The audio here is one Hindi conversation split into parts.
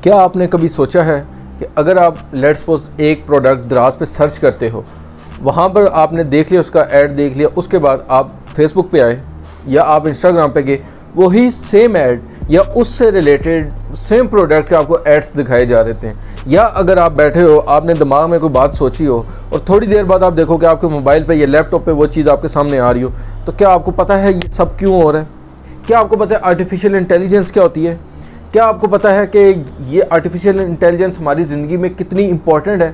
क्या आपने कभी सोचा है कि अगर आप लेट्स सपोज एक प्रोडक्ट दराज पे सर्च करते हो, वहाँ पर आपने देख लिया, उसका ऐड देख लिया, उसके बाद आप फेसबुक पे आए या आप इंस्टाग्राम पे गए, वही सेम ऐड या उससे रिलेटेड सेम प्रोडक्ट के आपको एड्स दिखाए जा रहे थे। या अगर आप बैठे हो, आपने दिमाग में कोई बात सोची हो और थोड़ी देर बाद आप देखो कि आपके मोबाइल पे या लैपटॉप पे वो चीज़ आपके सामने आ रही हो, तो क्या आपको पता है ये सब क्यों हो रहा है? क्या आपको पता है आर्टिफिशियल इंटेलिजेंस क्या होती है? क्या आपको पता है कि ये आर्टिफिशियल इंटेलिजेंस हमारी ज़िंदगी में कितनी इंपॉर्टेंट है?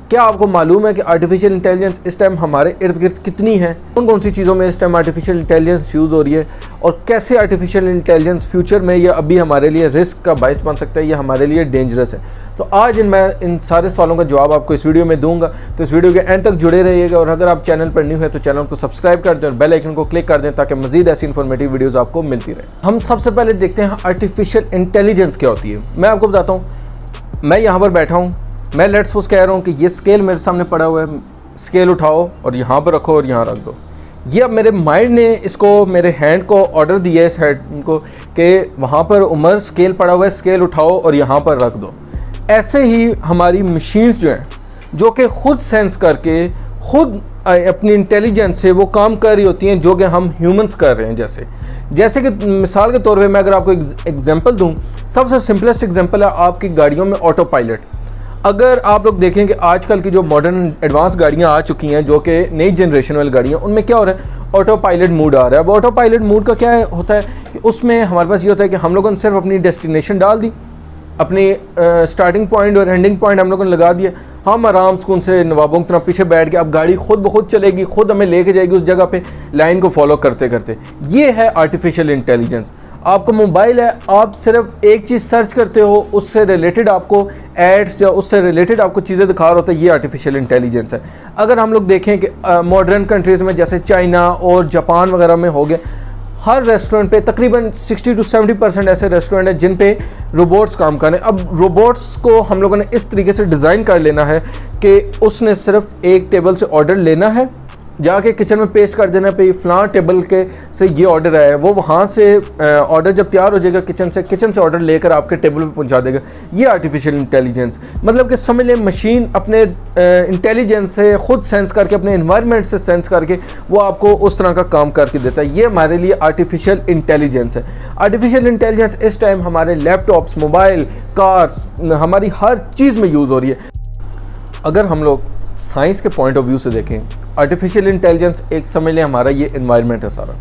क्या आपको मालूम है कि आर्टिफिशियल इंटेलिजेंस इस टाइम हमारे इर्द गिर्द कितनी है? कौन कौन सी चीज़ों में इस टाइम आर्टिफिशियल इंटेलिजेंस यूज़ हो रही है और कैसे आर्टिफिशियल इंटेलिजेंस फ्यूचर में या अभी हमारे लिए रिस्क का बायस बन सकता है या हमारे लिए डेंजरस है? तो आज मैं इन सारे सवालों का जवाब आपको इस वीडियो में दूंगा, तो इस वीडियो के एंड तक जुड़े रहिएगा। और अगर आप चैनल पर न्यू है तो चैनल को सब्सक्राइब कर दें और बेल आइकन को क्लिक कर दें ताकि मजीद ऐसी इन्फॉर्मेटिव वीडियोज़ आपको मिलती रहे। हम सबसे पहले देखते हैं आर्टिफिशियल इंटेलिजेंस क्या होती है। मैं आपको बताता हूँ, मैं यहाँ पर बैठा हूँ, मैं लेट्स सपोज कह रहा हूँ कि ये स्केल मेरे सामने पड़ा हुआ है, स्केल उठाओ और यहाँ पर रखो और यहाँ रख दो। ये अब मेरे माइंड ने इसको, मेरे हैंड को ऑर्डर दिया है, इस हैंड को, कि वहाँ पर उमर स्केल पड़ा हुआ है, स्केल उठाओ और यहाँ पर रख दो। ऐसे ही हमारी मशीन्स जो हैं, जो कि खुद सेंस करके खुद अपनी इंटेलिजेंस से वो काम कर रही होती हैं जो कि हम ह्यूमंस कर रहे हैं। जैसे कि मिसाल के तौर पे मैं अगर आपको एग्जांपल दूं, सबसे सिंपलेस्ट एग्जांपल है आपकी गाड़ियों में ऑटो पायलट। अगर आप लोग देखें कि आजकल की जो मॉडर्न एडवांस गाड़ियां आ चुकी हैं, जो कि नई जनरेशन वाली गाड़ियां, उनमें क्या हो रहा है, ऑटो पायलट मूड आ रहा है। अब ऑटो पायलट मूड का क्या होता है कि उसमें हमारे पास ये होता है कि हम लोगों ने सिर्फ अपनी डेस्टिनेशन डाल दी, अपनी स्टार्टिंग पॉइंट और एंडिंग पॉइंट हम लोगों ने लगा दिया, हम आराम सुकून से नवाबों की तरह पीछे बैठ के अब गाड़ी खुद ब खुद चलेगी, खुद हमें लेके जाएगी उस जगह पे, लाइन को फॉलो करते करते। ये है आर्टिफिशियल इंटेलिजेंस। आपका मोबाइल है, आप सिर्फ एक चीज़ सर्च करते हो, उससे रिलेटेड आपको एड्स या उससे रिलेटेड आपको चीज़ें दिखा रहा होता है, ये आर्टिफिशियल इंटेलिजेंस है। अगर हम लोग देखें कि मॉडर्न कंट्रीज़ में जैसे चाइना और जापान वगैरह में हो गए, हर रेस्टोरेंट पे तकरीबन 60 से 70% ऐसे रेस्टोरेंट हैं जिन पे रोबोट्स काम कर रहे हैं। अब रोबोट्स को हम लोगों ने इस तरीके से डिज़ाइन कर लेना है कि उसने सिर्फ एक टेबल से ऑर्डर लेना है, जाके किचन में पेस्ट कर देना पे फ़लाँ टेबल के से ये ऑर्डर आया है, वो वहाँ से ऑर्डर जब तैयार हो जाएगा किचन से ऑर्डर लेकर आपके टेबल पे पहुँचा देगा। ये आर्टिफिशियल इंटेलिजेंस, मतलब कि समझ लें मशीन अपने इंटेलिजेंस से खुद सेंस करके, अपने इन्वायरमेंट से सेंस करके वो आपको उस तरह का काम करके देता है। ये हमारे लिए आर्टिफिशियल इंटेलिजेंस है। आर्टिफिशियल इंटेलिजेंस इस टाइम हमारे लैपटॉप्स, मोबाइल, कार्स, हमारी हर चीज़ में यूज़ हो रही है। अगर हम लोग साइंस के पॉइंट ऑफ व्यू से देखें, आर्टिफिशियल इंटेलिजेंस एक समझ लें हमारा ये एनवायरनमेंट है सारा।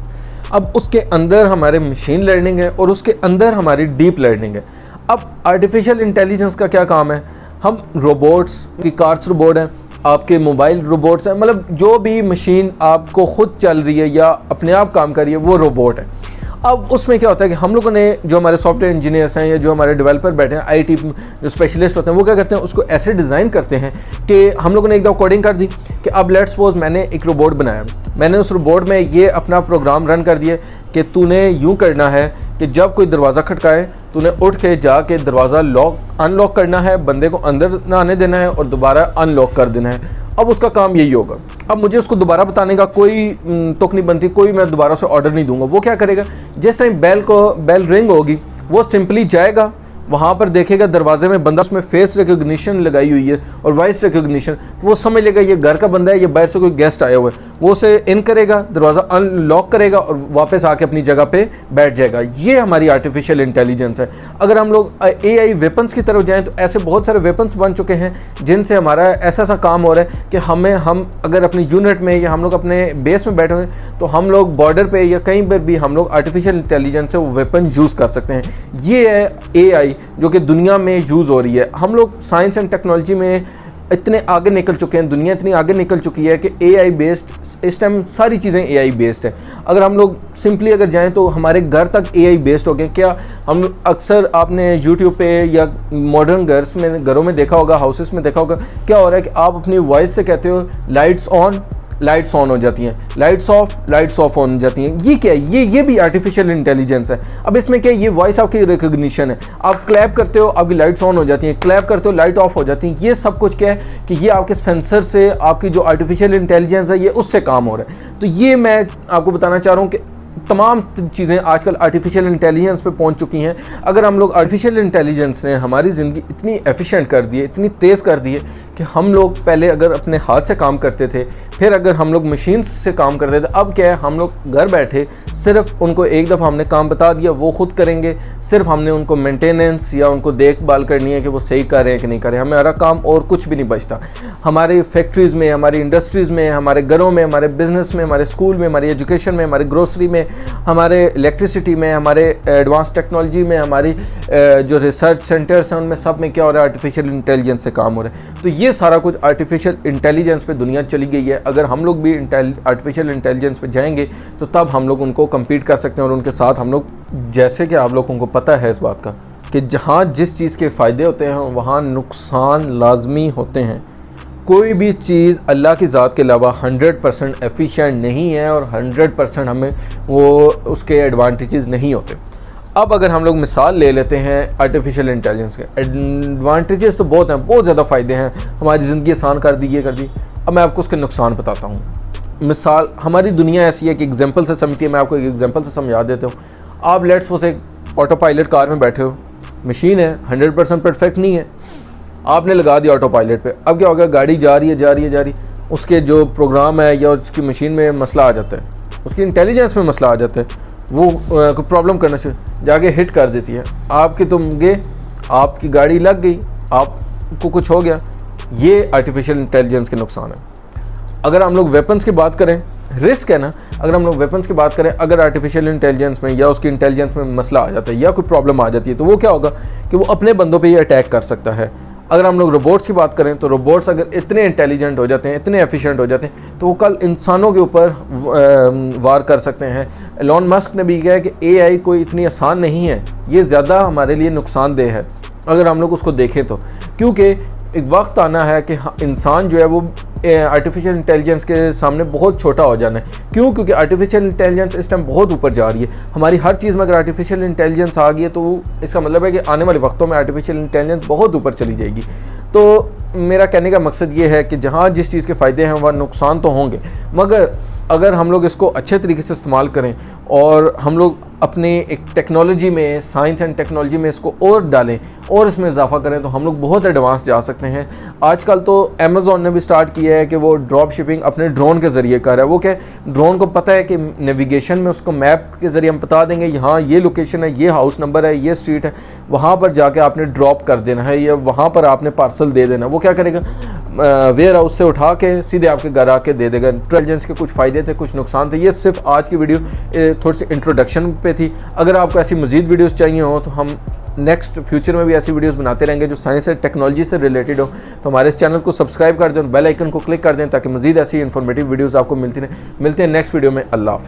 अब उसके अंदर हमारे मशीन लर्निंग है और उसके अंदर हमारी डीप लर्निंग है। अब आर्टिफिशियल इंटेलिजेंस का क्या काम है, हम रोबोट्स की, कार्स रोबोट हैं, आपके मोबाइल रोबोट्स हैं, मतलब जो भी मशीन आपको खुद चल रही है या अपने आप काम कर रही है वो रोबोट है। अब उसमें क्या होता है कि हम लोगों ने, जो हमारे सॉफ्टवेयर इंजीनियर्स हैं या जो हमारे डेवलपर बैठे हैं, आईटी जो स्पेशलिस्ट होते हैं, वो क्या करते हैं, उसको ऐसे डिज़ाइन करते हैं कि हम लोगों ने एकदम कोडिंग कर दी कि अब लेट्स सपोज मैंने एक रोबोट बनाया, मैंने उस रोबोट में ये अपना प्रोग्राम रन कर दिया कि तूने यूँ करना है कि जब कोई दरवाज़ा खटकाए तूने उठ के जाके दरवाज़ा अनलॉक करना है, बंदे को अंदर ना आने देना है और दोबारा अनलॉक कर देना है। अब उसका काम यही होगा। अब मुझे उसको दोबारा बताने का कोई तुक नहीं बनती, कोई मैं दोबारा से ऑर्डर नहीं दूंगा। वो क्या करेगा, जिस टाइम बेल रिंग होगी वो सिंपली जाएगा, वहाँ पर देखेगा दरवाजे में बंदा, उसमें फेस रिकग्निशन लगाई हुई है और वॉइस रिकग्निशन, तो वो समझ लेगा ये घर का बंदा है, ये बाहर से कोई गेस्ट आया हुआ है। वो उसे इन करेगा, दरवाज़ा अनलॉक करेगा और वापस आके अपनी जगह पे बैठ जाएगा। ये हमारी आर्टिफिशियल इंटेलिजेंस है। अगर हम लोग AI वेपन्स की तरफ जाएँ तो ऐसे बहुत सारे वेपन्स बन चुके हैं जिनसे हमारा ऐसा काम हो रहा है कि हम अगर अपनी यूनिट में या हम लोग अपने बेस में बैठे हुए हैं तो हम लोग बॉर्डर पर या कहीं पर भी हम लोग आर्टिफिशियल इंटेलिजेंस से वो वेपन यूज़ कर सकते हैं। ये है AI जो कि दुनिया में यूज़ हो रही है। हम लोग साइंस एंड टेक्नोलॉजी में इतने आगे निकल चुके हैं, दुनिया इतनी आगे निकल चुकी है कि AI बेस्ड इस टाइम सारी चीज़ें AI बेस्ड है। अगर हम लोग सिंपली अगर जाएं तो हमारे घर तक AI बेस्ड हो गए। क्या हम अक्सर आपने YouTube पे या मॉडर्न घरों में देखा होगा, हाउसेस में देखा होगा, क्या हो रहा है कि आप अपनी वॉइस से कहते हो लाइट्स ऑन, लाइट्स ऑन हो जाती हैं, लाइट्स ऑफ ऑन हो जाती हैं। ये क्या है, ये भी आर्टिफिशियल इंटेलिजेंस है। अब इसमें क्या है, ये वॉइस आपकी रिकग्निशन है। आप क्लैप करते हो, आपकी लाइट्स ऑन हो जाती हैं, क्लैप करते हो, लाइट ऑफ हो जाती हैं। ये सब कुछ क्या है कि ये आपके सेंसर से, आपकी जो आर्टिफिशियल इंटेलिजेंस है, ये उससे काम हो रहा है। तो ये मैं आपको बताना चाह रहा हूँ कि तमाम चीज़ें आजकल आर्टिफिशियल इंटेलिजेंस पे पहुंच चुकी हैं। अगर हम लोग आर्टिफिशियल इंटेलिजेंस ने हमारी ज़िंदगी इतनी एफिशिएंट कर दी है, इतनी तेज़ कर दी है कि हम लोग पहले अगर अपने हाथ से काम करते थे, फिर अगर हम लोग मशीन से काम करते थे, अब क्या है, हम लोग घर बैठे सिर्फ उनको एक दफ़ा हमने काम बता दिया, वो खुद करेंगे। सिर्फ हमने उनको मेंटेनेंस या उनको देखभाल करनी है कि वो सही कर रहे हैं कि नहीं कर रहे हैं, हमारा काम और कुछ भी नहीं बचता। हमारी फैक्ट्रीज़ में, हमारी इंडस्ट्रीज़ में, हमारे घरों में, हमारे बिज़नेस में, हमारे स्कूल में, हमारी एजुकेशन में, हमारी ग्रोसरी में, हमारे इलेक्ट्रिसिटी में, हमारे एडवांस टेक्नोलॉजी में, हमारी जो रिसर्च सेंटर्स हैं उनमें सब में क्या हो रहा है, आर्टिफिशियल इंटेलिजेंस से काम हो रहा है। तो ये सारा कुछ आर्टिफिशियल इंटेलिजेंस पे दुनिया चली गई है। अगर हम लोग भी आर्टिफिशियल इंटेलिजेंस पे जाएंगे तो तब हम लोग उनको compete कर सकते हैं और उनके साथ हम लोग, जैसे कि आप लोगों को पता है इस बात का कि जहाँ जिस चीज़ के फ़ायदे होते हैं वहाँ नुकसान लाजमी होते हैं। कोई भी चीज़ अल्लाह की ज़ात के अलावा 100% एफिशिएंट नहीं है और 100% हमें वो उसके एडवांटेजेस नहीं होते। अब अगर हम लोग मिसाल ले लेते हैं आर्टिफिशियल इंटेलिजेंस के, एडवांटेजेस तो बहुत हैं, बहुत ज़्यादा फ़ायदे हैं, हमारी ज़िंदगी आसान कर दी, ये कर दी। अब मैं आपको उसके नुकसान बताता हूँ। मिसाल, हमारी दुनिया ऐसी है कि एग्जांपल से समझती है। मैं आपको एक एग्जांपल से समझा देता हूँ। आप लेट्स सपोज एक ऑटो पायलट कार में बैठे हो, मशीन है, 100% परफेक्ट नहीं है, आपने लगा दिया ऑटो पायलट पे। अब क्या होगा, गाड़ी जा रही है, उसके जो प्रोग्राम है या उसकी मशीन में मसला आ जाता है, उसकी इंटेलिजेंस में मसला आ जाता है, वो कोई प्रॉब्लम करना चाहिए, जाके हिट कर देती है आपकी, तुम गए, आपकी गाड़ी लग गई, आपको कुछ हो गया। ये आर्टिफिशियल इंटेलिजेंस के नुकसान है। अगर हम लोग वेपन्स की बात करें, रिस्क है ना, अगर हम लोग वेपन्स की बात करें, अगर आर्टिफिशियल इंटेलिजेंस में या उसकी इंटेलिजेंस में मसला आ जाता है या कोई प्रॉब्लम आ जाती है तो वो क्या होगा कि वो अपने बंदों पे ही अटैक कर सकता है। अगर हम लोग रोबोट्स की बात करें तो रोबोट्स अगर इतने इंटेलिजेंट हो जाते हैं, इतने एफिशिएंट हो जाते हैं तो वो कल इंसानों के ऊपर वार कर सकते हैं। एलोन मस्क ने भी कहा कि एआई कोई इतनी आसान नहीं है, ये ज़्यादा हमारे लिए नुकसानदेह है अगर हम लोग उसको देखें तो, क्योंकि एक वक्त आना है कि इंसान जो है वो आर्टिफिशियल इंटेलिजेंस के सामने बहुत छोटा हो जाना है। क्यों? क्योंकि आर्टिफिशियल इंटेलिजेंस इस टाइम बहुत ऊपर जा रही है। हमारी हर चीज़ में अगर आर्टिफिशियल इंटेलिजेंस आ गई है तो इसका मतलब है कि आने वाले वक्तों में आर्टिफिशियल इंटेलिजेंस बहुत ऊपर चली जाएगी। तो मेरा कहने का मकसद ये है कि जहाँ जिस चीज़ के फ़ायदे हैं वहाँ नुकसान तो होंगे, मगर अगर हम लोग इसको अच्छे तरीके से इस्तेमाल करें और हम लोग अपने एक टेक्नोलॉजी में, साइंस एंड टेक्नोलॉजी में इसको और डालें और इसमें इजाफा करें तो हम लोग बहुत एडवांस जा सकते हैं। आजकल तो अमेज़ॉन ने भी स्टार्ट किया है कि वो ड्रॉप शिपिंग अपने ड्रोन के ज़रिए कर रहा है। वो क्या, ड्रोन को पता है कि नेविगेशन में उसको मैप के ज़रिए हम बता देंगे यहाँ ये लोकेशन है, ये हाउस नंबर है, ये स्ट्रीट है, वहाँ पर जाके आपने ड्रॉप कर देना है या वहाँ पर आपने पार्सल दे देना। वो क्या करेगा, वेयर हाउस से उठा के सीधे आपके घर आके दे देगा। इंटेलिजेंस के कुछ फ़ायदे थे, कुछ नुकसान थे। ये सिर्फ आज की वीडियो थोड़ी सी इंट्रोडक्शन पे थी। अगर आपको ऐसी मज़ीद वीडियोस चाहिए हो तो हम नेक्स्ट फ्यूचर में भी ऐसी वीडियोस बनाते रहेंगे जो साइंस और टेक्नोलॉजी से रिलेटेड हो। तो हमारे इस चैनल को सब्सक्राइब कर दें, बेल आइकन को क्लिक कर दें ताकि मज़ीद ऐसी इन्फॉर्मेटिव वीडियोस आपको मिलती रहें। मिलते हैं नेक्स्ट वीडियो में। अल्लाह हाफ़िज़।